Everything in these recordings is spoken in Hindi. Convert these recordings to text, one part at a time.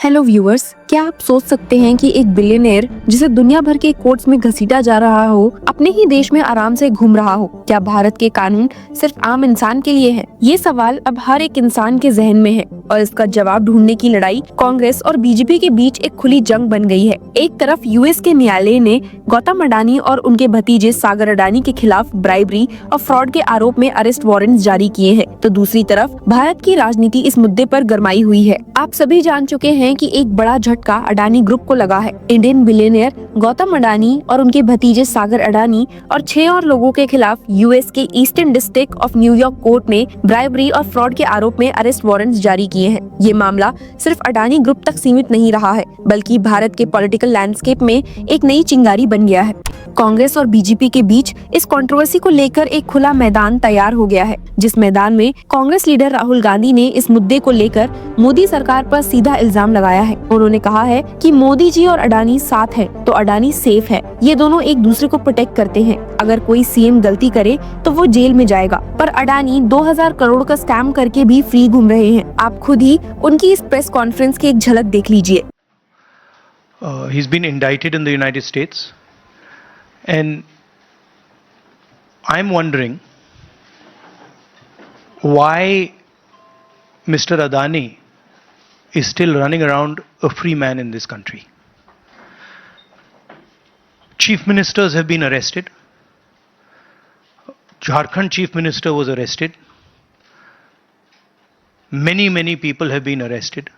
हेलो व्यूअर्स, क्या आप सोच सकते हैं कि एक बिलियनियर जिसे दुनिया भर के कोर्ट्स में घसीटा जा रहा हो, अपने ही देश में आराम से घूम रहा हो? क्या भारत के कानून सिर्फ आम इंसान के लिए है? ये सवाल अब हर एक इंसान के जहन में है और इसका जवाब ढूंढने की लड़ाई कांग्रेस और बीजेपी के बीच एक खुली जंग बन गई है। एक तरफ यूएस के न्यायालय ने गौतम अडानी और उनके भतीजे सागर अडानी के खिलाफ ब्राइबरी और फ्रॉड के आरोप में अरेस्ट वारंट्स जारी किए हैं, तो दूसरी तरफ भारत की राजनीति इस मुद्दे पर गरमाई हुई है। आप सभी जान चुके हैं कि एक बड़ा झटका अडानी ग्रुप को लगा है। इंडियन बिलियनियर गौतम अडानी और उनके भतीजे सागर अडानी और 6 और लोगों के खिलाफ यूएस के eastern district of New York court ने ब्राइबरी और फ्रॉड के आरोप में अरेस्ट वारंट्स जारी किए हैं। ये मामला सिर्फ अडानी ग्रुप तक सीमित नहीं रहा है, बल्कि भारत के पॉलिटिकल लैंडस्केप में एक नई चिंगारी बन गया है। कांग्रेस और बीजेपी के बीच इस कंट्रोवर्सी को लेकर एक खुला मैदान तैयार हो गया है, जिस मैदान में कांग्रेस लीडर राहुल गांधी ने इस मुद्दे को लेकर मोदी सरकार पर सीधा इल्जाम लगाया है। उन्होंने कहा है कि मोदी जी और अडानी साथ हैं, तो अडानी सेफ है। ये दोनों एक दूसरे को प्रोटेक्ट करते हैं। अगर कोई सीएम गलती करे तो वो जेल में जाएगा, पर अडानी 2000 करोड़ का स्कैम करके भी फ्री घूम रहे हैं। आप खुद ही उनकी इस प्रेस कॉन्फ्रेंस की एक झलक देख लीजिए। He's been indicted in the United States, and I'm wondering why Mr. Adani is still running around a free man in this country. Chief ministers have been arrested. Jharkhand chief minister was arrested. Many people have been arrested,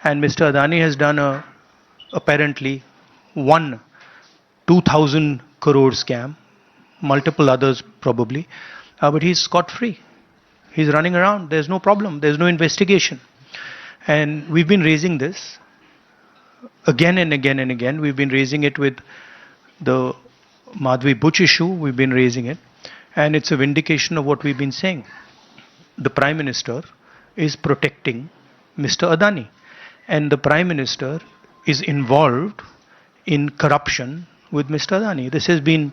and Mr. Adani has done apparently 2,000 crore scam, multiple others probably, but he's scot free. He's running around. There's no problem. There's no investigation. And we've been raising this again and again and again. We've been raising it with the Madhvi Buch issue. We've been raising it. And it's a vindication of what we've been saying. The Prime Minister is protecting Mr. Adani. And the Prime Minister is involved in corruption with Mr. Adani. This has been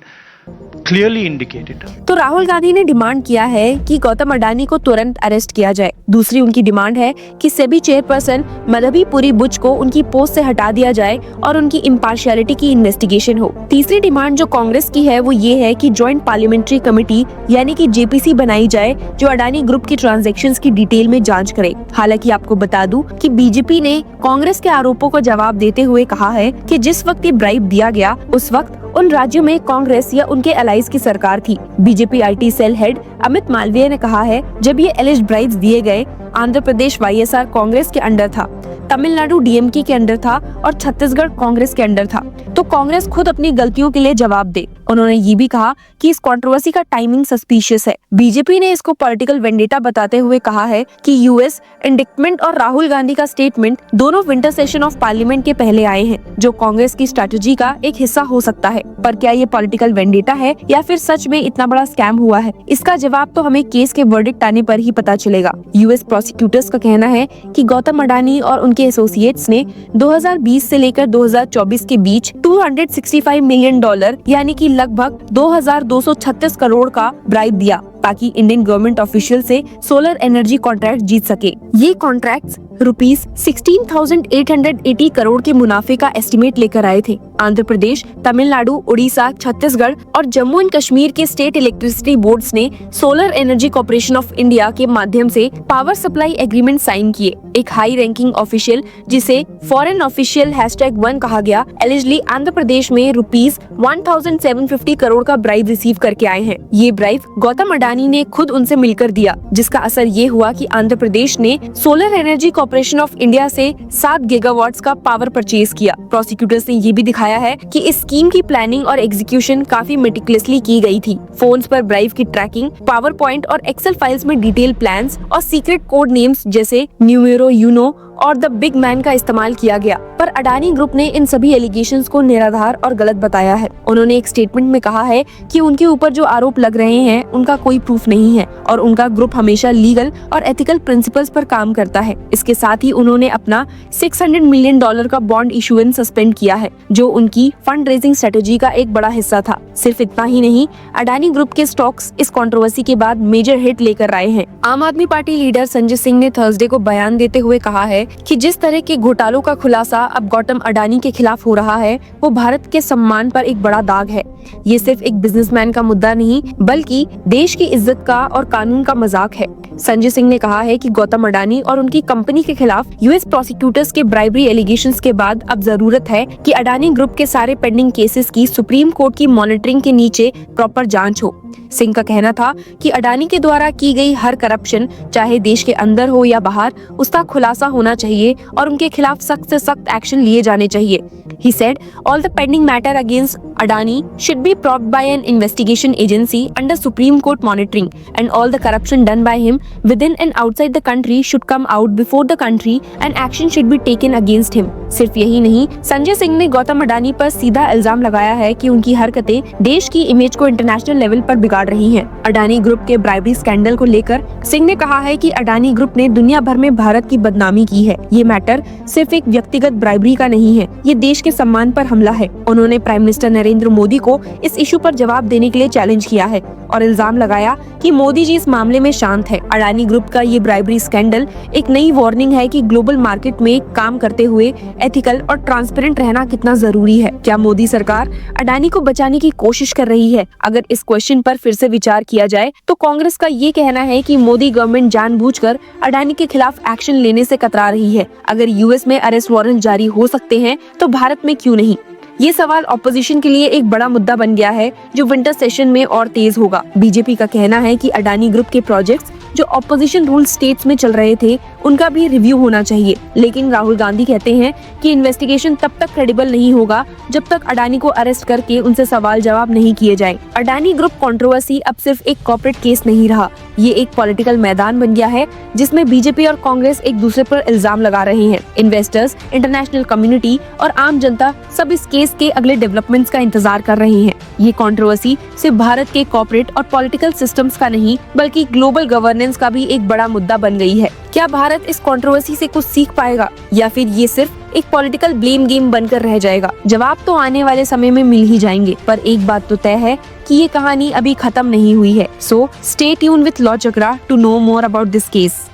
clearly indicated. तो राहुल गांधी ने डिमांड किया है कि गौतम अडानी को तुरंत अरेस्ट किया जाए। दूसरी उनकी डिमांड है कि सेबी चेयरपर्सन मधवी पुरी बुच को उनकी पोस्ट से हटा दिया जाए और उनकी इम्पार्शियलिटी की इन्वेस्टिगेशन हो। तीसरी डिमांड जो कांग्रेस की है वो ये है कि ज्वाइंट पार्लियामेंट्री कमेटी यानी कि जेपीसी बनाई जाए, जो अडानी ग्रुप की ट्रांजैक्शंस की डिटेल में जांच करे। हालांकि आपको बता दूं कि बीजेपी ने कांग्रेस के आरोपों को जवाब देते हुए कहा है कि जिस वक्त ये ब्राइब दिया गया उस वक्त उन राज्यों में कांग्रेस या उनके अलाइज की सरकार थी। BJP IT cell head Amit Malviya ने कहा है, जब ये एलिज्ड ब्राइब्स दिए गए, आंध्र प्रदेश वाईएसआर कांग्रेस के अंडर था, तमिलनाडु डीएमके के अंडर था और छत्तीसगढ़ कांग्रेस के अंडर था, तो कांग्रेस खुद अपनी गलतियों के लिए जवाब दे। उन्होंने ये भी कहा कि इस कंट्रोवर्सी का टाइमिंग सस्पिशियस है। बीजेपी ने इसको पॉलिटिकल वेंडेटा बताते हुए कहा है कि यूएस इंडिक्टमेंट और राहुल गांधी का स्टेटमेंट दोनों विंटर सेशन ऑफ पार्लियामेंट के पहले आए हैं, जो कांग्रेस की स्ट्रेटजी का एक हिस्सा हो सकता है। पर क्या ये पॉलिटिकल वेंडेटा है या फिर सच में इतना बड़ा स्कैम हुआ है? इसका जवाब तो हमें केस के वर्डिक्ट आने पर ही पता चलेगा। यूएस प्रोसिक्यूटर्स का कहना है कि गौतम अडानी और उनके एसोसिएट्स ने 2020 से लेकर 2024 के बीच $265 मिलियन यानी कि लगभग 2236 करोड़ का ब्राइब दिया ताकि इंडियन गवर्नमेंट ऑफिशियल से सोलर एनर्जी कॉन्ट्रैक्ट जीत सके। ये कॉन्ट्रैक्ट्स रुपीस 16,880 करोड़ के मुनाफे का एस्टिमेट लेकर आए थे। आंध्र प्रदेश, तमिलनाडु, उड़ीसा, छत्तीसगढ़ और जम्मू एंड कश्मीर के स्टेट इलेक्ट्रिसिटी बोर्ड्स ने solar energy corporation of India के माध्यम से पावर सप्लाई एग्रीमेंट साइन किए। एक हाई रैंकिंग ऑफिशियल, जिसे फॉरेन ऑफिशियल #1 कहा गया, एलिजिबली आंध्र प्रदेश में रुपीस 1,750 करोड़ का ब्राइब रिसीव करके आए हैं। ये ब्राइब गौतम अडानी ने खुद उनसे मिलकर दिया, जिसका असर ये हुआ कि आंध्र प्रदेश ने solar energy corporation of India से 7 गीगावाट्स का पावर परचेज किया। प्रोसिक्यूटर्स ने ये भी दिखाया है कि इस स्कीम की प्लानिंग और एग्जीक्यूशन काफी मेटिकुलसली की गई थी। फोन्स पर ब्राइब की ट्रैकिंग, पावर पॉइंट और एक्सेल फाइल्स में डिटेल प्लान्स और सीक्रेट कोड नेम्स जैसे न्यूमेरो, यूनो और द बिग मैन का इस्तेमाल किया गया। पर अडानी ग्रुप ने इन सभी एलिगेशंस को निराधार और गलत बताया है। उन्होंने एक स्टेटमेंट में कहा है कि उनके ऊपर जो आरोप लग रहे हैं उनका कोई प्रूफ नहीं है और उनका ग्रुप हमेशा लीगल और एथिकल प्रिंसिपल्स पर काम करता है। इसके साथ ही उन्होंने अपना $600 मिलियन का बॉन्ड इशुएंस सस्पेंड किया है, जो उनकी फंड रेजिंग स्ट्रेटेजी का एक बड़ा हिस्सा था। सिर्फ इतना ही नहीं, अडानी ग्रुप के स्टॉक्स इस कंट्रोवर्सी के बाद मेजर हिट लेकर आए हैं। आम आदमी पार्टी लीडर संजय सिंह ने थर्सडे को बयान देते हुए कहा है कि जिस तरह के घोटालों का खुलासा अब गौतम अडानी के खिलाफ हो रहा है वो भारत के सम्मान पर एक बड़ा दाग है। ये सिर्फ एक बिजनेसमैन का मुद्दा नहीं बल्कि देश की इज्जत का और कानून का मजाक है। संजय सिंह ने कहा है कि गौतम अडानी और उनकी कंपनी के खिलाफ यूएस प्रोसिक्यूटर्स के ब्राइबरी एलिगेशंस के बाद अब जरूरत है कि अडानी ग्रुप के सारे पेंडिंग केसेस की सुप्रीम कोर्ट की मॉनिटरिंग के नीचे प्रॉपर जांच हो। सिंह का कहना था कि अडानी के द्वारा की गई हर करप्शन चाहे देश के अंदर हो या बाहर उसका खुलासा होना चाहिए और उनके खिलाफ सख्त से सख्त एक्शन लिए जाने चाहिए। He said all the pending matter against Adani should be probed by an investigation agency under Supreme Court monitoring and all the corruption done by him within and outside the country should come out before the country and action should be taken against him। सिर्फ यही नहीं, संजय सिंह ने गौतम अडानी पर सीधा इल्जाम लगाया है कि उनकी हरकतें देश की इमेज को इंटरनेशनल लेवल पर बिगाड़ रही हैं। अडानी ग्रुप के ब्राइबरी स्कैंडल को लेकर सिंह ने कहा है कि अडानी ग्रुप ने दुनिया भर में भारत की बदनामी की है। ये मैटर सिर्फ एक व्यक्तिगत ब्राइबरी का नहीं है, ये देश के सम्मान पर हमला है। उन्होंने प्राइम मिनिस्टर नरेंद्र मोदी को इस इशू पर जवाब देने के लिए चैलेंज किया है और इल्जाम लगाया कि मोदी जी इस मामले में शांत है। अडानी ग्रुप का ये ब्राइबरी स्कैंडल एक नई वार्निंग है कि ग्लोबल मार्केट में काम करते हुए एथिकल और ट्रांसपेरेंट रहना कितना जरूरी है। क्या मोदी सरकार अडानी को बचाने की कोशिश कर रही है? अगर इस क्वेश्चन पर फिर से विचार किया जाए तो कांग्रेस का ये कहना है कि मोदी गवर्नमेंट जानबूझकर अडानी के खिलाफ एक्शन लेने से कतरा रही है। अगर यूएस में अरेस्ट वारंट जारी हो सकते हैं तो भारत में क्यों नहीं? ये सवाल ऑपोजिशन के लिए एक बड़ा मुद्दा बन गया है जो विंटर सेशन में और तेज होगा। बीजेपी का कहना है कि अडानी ग्रुप के प्रोजेक्ट्स जो ऑपोजिशन रूल स्टेट्स में चल रहे थे उनका भी रिव्यू होना चाहिए, लेकिन राहुल गांधी कहते हैं कि इन्वेस्टिगेशन तब तक क्रेडिबल नहीं होगा जब तक अडानी को अरेस्ट करके उनसे सवाल जवाब नहीं किए जाए। अडानी ग्रुप कंट्रोवर्सी अब सिर्फ एक कॉर्पोरेट केस नहीं रहा, ये एक पॉलिटिकल मैदान बन गया है जिसमें बीजेपी और कांग्रेस एक दूसरे पर इल्जाम लगा रहे हैं। इन्वेस्टर्स, इंटरनेशनल कम्युनिटी और आम जनता सब इस केस के अगले डेवलपमेंट्स का इंतजार कर रहे हैं। ये कंट्रोवर्सी सिर्फ भारत के कॉर्पोरेट और पॉलिटिकल सिस्टम्स का नहीं बल्कि ग्लोबल गवर्नेंस का भी एक बड़ा मुद्दा बन गई है। क्या भारत इस कंट्रोवर्सी से कुछ सीख पाएगा या फिर ये सिर्फ एक पॉलिटिकल ब्लेम गेम बनकर रह जाएगा? जवाब तो आने वाले समय में मिल ही जाएंगे, पर एक बात तो तय है कि ये कहानी अभी खत्म नहीं हुई है। So stay tuned with law chakra to know more about this case.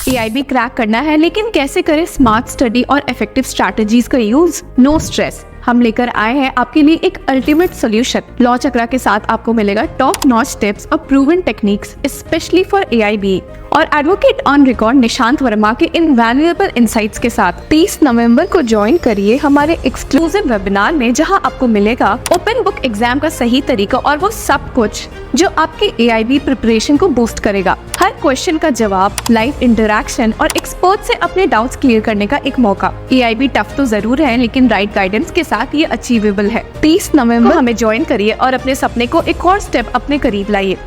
AIB crack करना है, लेकिन कैसे करें स्मार्ट स्टडी और इफेक्टिव स्ट्रैटेजीज का यूज? नो स्ट्रेस, हम लेकर आए हैं आपके लिए एक अल्टीमेट सॉल्यूशन। लॉ चक्रा के साथ आपको मिलेगा टॉप नॉच टिप्स और proven techniques specially for AIB और advocate on record Nishant Verma के इनवैल्यूएबल इनसाइट्स के साथ 30 नवंबर को ज्वाइन करिए हमारे एक्सक्लूसिव वेबिनार में, जहां आपको मिलेगा ओपन बुक एग्जाम का सही तरीका और वो सब कुछ जो आपके AIB प्रिपरेशन को बूस्ट करेगा। हर क्वेश्चन का जवाब, लाइव इंटरैक्शन और एक्सपर्ट से अपने डाउट्स क्लियर करने का एक मौका। AIB टफ तो जरूर है, लेकिन राइट गाइडेंस के साथ ये अचीवेबल है। 30 नवंबर हमें ज्वाइन करिए और अपने सपने को एक और स्टेप अपने करीब लाइए।